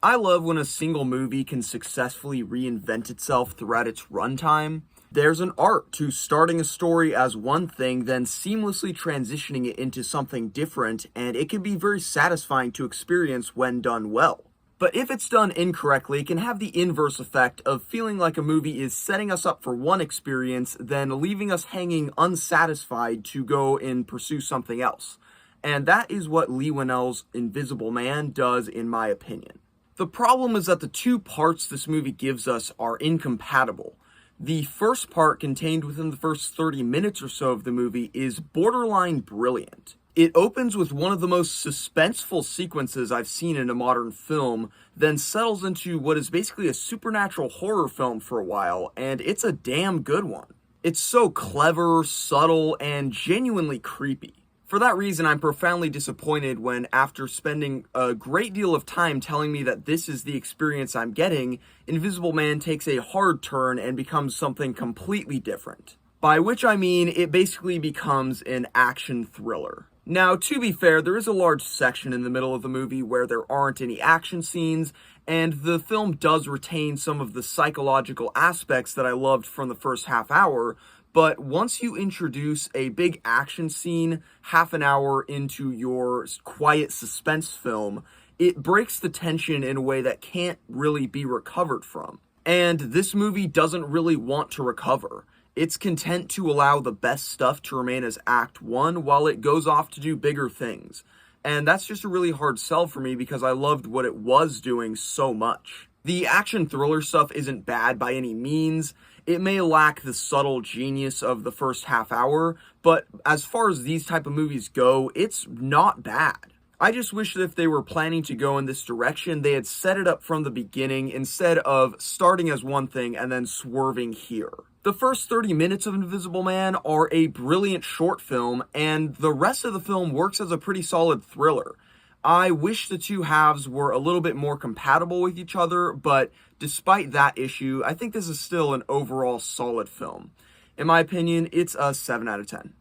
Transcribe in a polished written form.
I love when a single movie can successfully reinvent itself throughout its runtime. There's an art to starting a story as one thing, then seamlessly transitioning it into something different, and it can be very satisfying to experience when done well. But if it's done incorrectly, it can have the inverse effect of feeling like a movie is setting us up for one experience, then leaving us hanging unsatisfied to go and pursue something else. And that is what Leigh Whannell's Invisible Man does, in my opinion. The problem is that the two parts this movie gives us are incompatible. The first part, contained within the first 30 minutes or so of the movie, is borderline brilliant. It opens with one of the most suspenseful sequences I've seen in a modern film, then settles into what is basically a supernatural horror film for a while, and it's a damn good one. It's so clever, subtle, and genuinely creepy. For that reason, I'm profoundly disappointed when, after spending a great deal of time telling me that this is the experience I'm getting, Invisible Man takes a hard turn and becomes something completely different. By which I mean, it basically becomes an action thriller. Now, to be fair, there is a large section in the middle of the movie where there aren't any action scenes, and the film does retain some of the psychological aspects that I loved from the first half hour, but once you introduce a big action scene half an hour into your quiet suspense film, it breaks the tension in a way that can't really be recovered from. And this movie doesn't really want to recover. It's content to allow the best stuff to remain as Act 1 while it goes off to do bigger things. And that's just a really hard sell for me because I loved what it was doing so much. The action thriller stuff isn't bad by any means. It may lack the subtle genius of the first half hour, but as far as these type of movies go, it's not bad. I just wish that if they were planning to go in this direction, they had set it up from the beginning instead of starting as one thing and then swerving here. The first 30 minutes of Invisible Man are a brilliant short film, and the rest of the film works as a pretty solid thriller. I wish the two halves were a little bit more compatible with each other, but despite that issue, I think this is still an overall solid film. In my opinion, it's a 7 out of 10.